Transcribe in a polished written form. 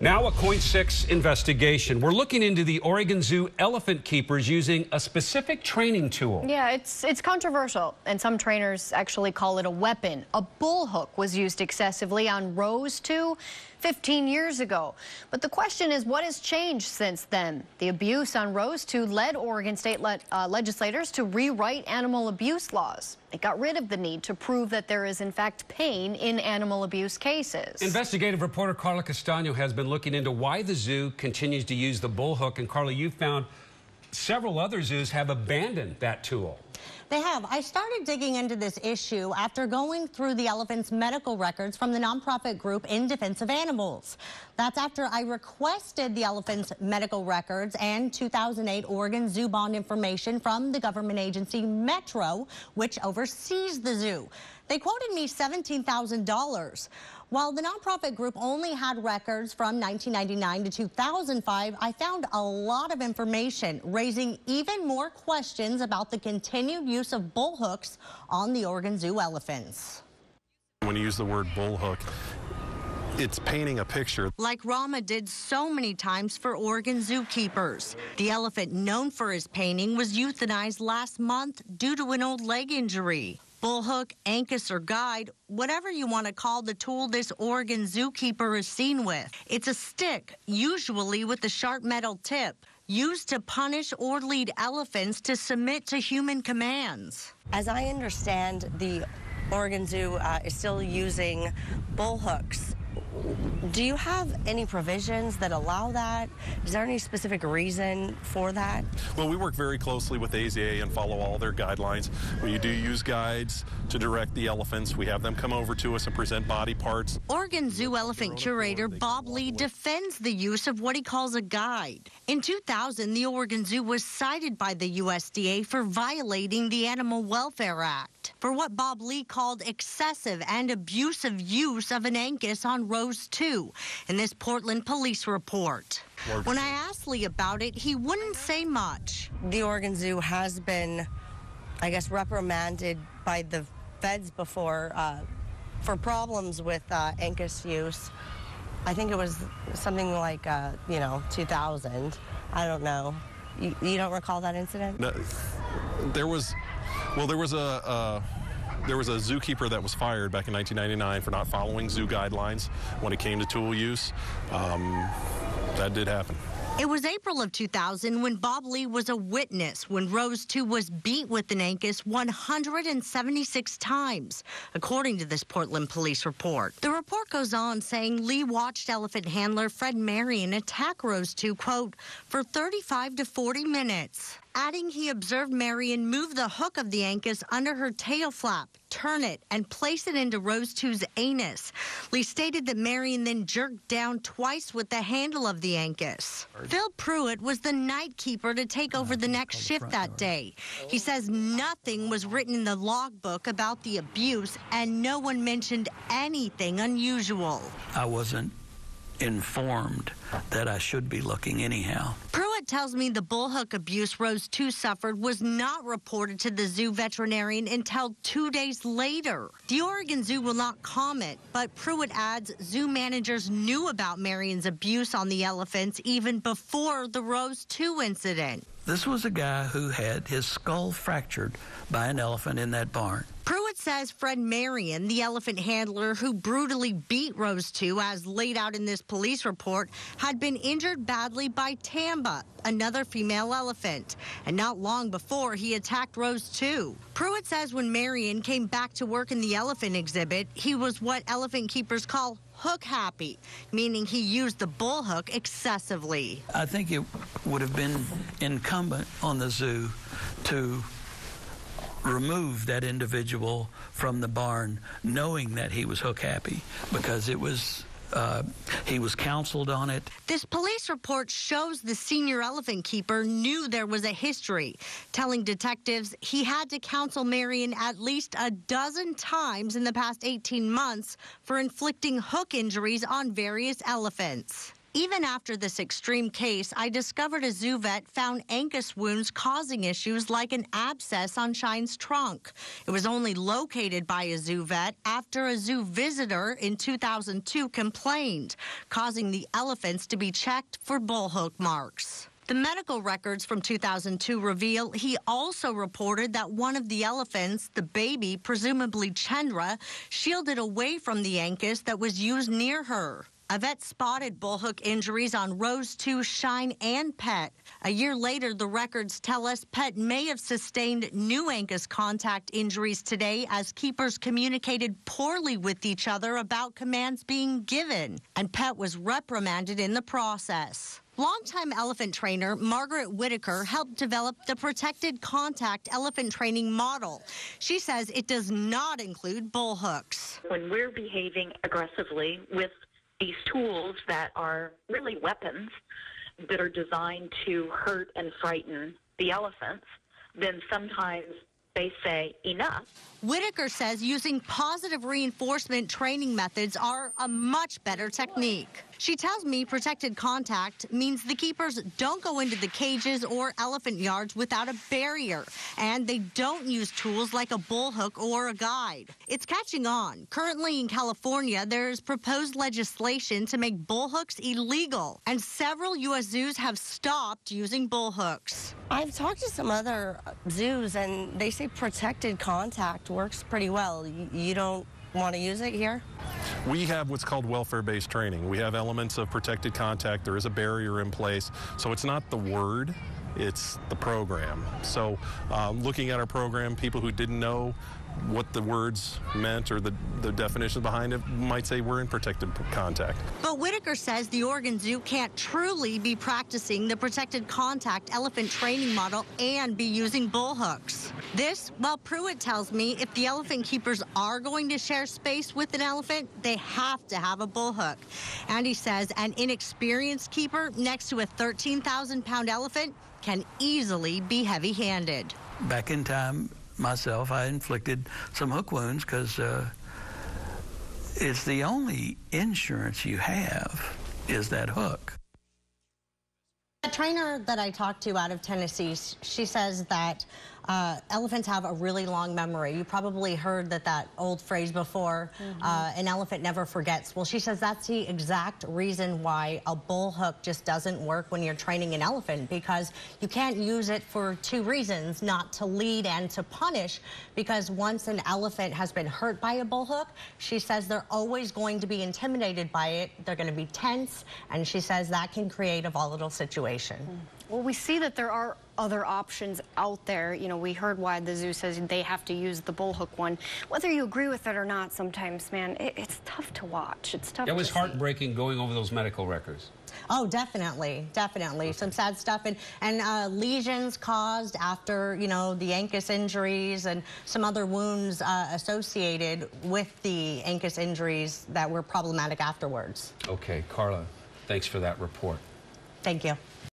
Now a Coin 6 investigation. We're looking into the Oregon Zoo elephant keepers using a specific training tool. Yeah, it's controversial, and some trainers actually call it a weapon. A bull hook was used excessively on Rose 2 15 years ago. But the question is, what has changed since then? The abuse on Rose 2 led Oregon state legislators to rewrite animal abuse laws. It got rid of the need to prove that there is, in fact, pain in animal abuse cases. Investigative reporter Carla Castaño has been looking into why the zoo continues to use the bull hook. And Carla, you found several other zoos have abandoned that tool. They have. I started digging into this issue after going through the elephant's medical records from the nonprofit group In Defense of Animals. That's after I requested the elephant's medical records and 2008 Oregon Zoo bond information from the government agency Metro, which oversees the zoo. They quoted me $17,000. While the nonprofit group only had records from 1999 to 2005, I found a lot of information, raising even more questions about the continued use of bull hooks on the Oregon Zoo elephants. When you use the word bull hook, it's painting a picture. Like Rama did so many times for Oregon zookeepers. The elephant known for his painting was euthanized last month due to an old leg injury. Bullhook, ankus, or guide, whatever you want to call the tool this Oregon zookeeper is seen with. It's a stick, usually with a sharp metal tip, used to punish or lead elephants to submit to human commands. As I understand, the Oregon Zoo is still using bullhooks. Do you have any provisions that allow that? Is there any specific reason for that? Well, we work very closely with AZA and follow all their guidelines. We do use guides to direct the elephants. We have them come over to us and present body parts. Oregon Zoo elephant curator Bob Lee defends the use of what he calls a guide. In 2000, the Oregon Zoo was cited by the USDA for violating the Animal Welfare Act for what Bob Lee called excessive and abusive use of an ankus on Rose 2 in this Portland police report. When I asked Lee about it, he wouldn't say much. The Oregon Zoo has been, I guess, reprimanded by the feds before for problems with ankus use. I think it was something like, 2000. I don't know. You don't recall that incident? No, there was a zookeeper that was fired back in 1999 for not following zoo guidelines when it came to tool use. That did happen. It was April of 2000 when Bob Lee was a witness when Rose 2 was beat with an ankus 176 times, according to this Portland police report. The report goes on saying Lee watched elephant handler Fred Marion attack Rose 2, quote, for 35 to 40 minutes. Adding he observed Marion move the hook of the ankus under her tail flap, turn it, and place it into Rose 2's anus. Lee stated that Marion then jerked down twice with the handle of the ankus. Phil Pruitt was the night keeper to take over the next shift that day. He says nothing was written in the logbook about the abuse, and no one mentioned anything unusual. I wasn't informed that I should be looking anyhow. Pruitt tells me the bullhook abuse Rose 2 suffered was not reported to the zoo veterinarian until 2 days later. The Oregon Zoo will not comment, but Pruitt adds zoo managers knew about Marion's abuse on the elephants even before the Rose 2 incident. This was a guy who had his skull fractured by an elephant in that barn. Pruitt says Fred Marion, the elephant handler who brutally beat Rose 2, as laid out in this police report, had been injured badly by Tamba, another female elephant, and not long before he attacked Rose 2. Pruitt says when Marion came back to work in the elephant exhibit, he was what elephant keepers call hook happy, meaning he used the bull hook excessively. I think it would have been incumbent on the zoo to remove that individual from the barn knowing that he was hook happy, because it was he was counseled on it. This police report shows the senior elephant keeper knew there was a history, telling detectives he had to counsel Marion at least a dozen times in the past 18 months for inflicting hook injuries on various elephants. Even after this extreme case, I discovered a zoo vet found Angus wounds causing issues like an abscess on Shine's trunk. It was only located by a zoo vet after a zoo visitor in 2002 complained, causing the elephants to be checked for bullhook marks. The medical records from 2002 reveal he also reported that one of the elephants, the baby, presumably Chandra, shielded away from the Angus that was used near her. A vet spotted bullhook injuries on Rose 2, Shine, and Pet. A year later, the records tell us Pet may have sustained new Angus contact injuries today as keepers communicated poorly with each other about commands being given, and Pet was reprimanded in the process. Longtime elephant trainer Margaret Whitaker helped develop the protected contact elephant training model. She says it does not include bullhooks. When we're behaving aggressively with these tools that are really weapons that are designed to hurt and frighten the elephants, then sometimes they say enough. Whitaker says using positive reinforcement training methods are a much better technique. She tells me protected contact means the keepers don't go into the cages or elephant yards without a barrier, and they don't use tools like a bullhook or a guide. It's catching on. Currently in California, there's proposed legislation to make bullhooks illegal, and several U.S. zoos have stopped using bullhooks. I've talked to some other zoos, and they say protected contact works pretty well. You don't want to use it here? We have what's called welfare-based training. We have elements of protected contact. There is a barrier in place. So it's not the word, it's the program. So looking at our program, people who didn't know what the words meant or the definition behind it might say we're in protected contact. But Whitaker says the Oregon Zoo can't truly be practicing the protected contact elephant training model and be using bullhooks. This, while Pruitt tells me if the elephant keepers are going to share space with an elephant, they have to have a bullhook. And he says an inexperienced keeper next to a 13,000-pound elephant can easily be heavy-handed. Back in time, myself, I inflicted some hook wounds because it's the only insurance you have is that hook. A trainer that I talked to out of Tennessee, she says that elephants have a really long memory. You probably heard that old phrase before, an elephant never forgets. Well, she says that's the exact reason why a bullhook just doesn't work when you're training an elephant, because you can't use it for two reasons, not to lead and to punish, because once an elephant has been hurt by a bullhook, she says they're always going to be intimidated by it. They're going to be tense, and she says that can create a volatile situation. Well, we see that there are other options out there. You know, we heard why the zoo says they have to use the bullhook one. Whether you agree with it or not, sometimes, man, it's tough to watch. It's tough. It was to see. heartbreaking going over those medical records. Oh, definitely, definitely. Some sad stuff, and lesions caused after, you know, the Angus injuries and some other wounds associated with the Angus injuries that were problematic afterwards. Okay, Carla, thanks for that report. Thank you.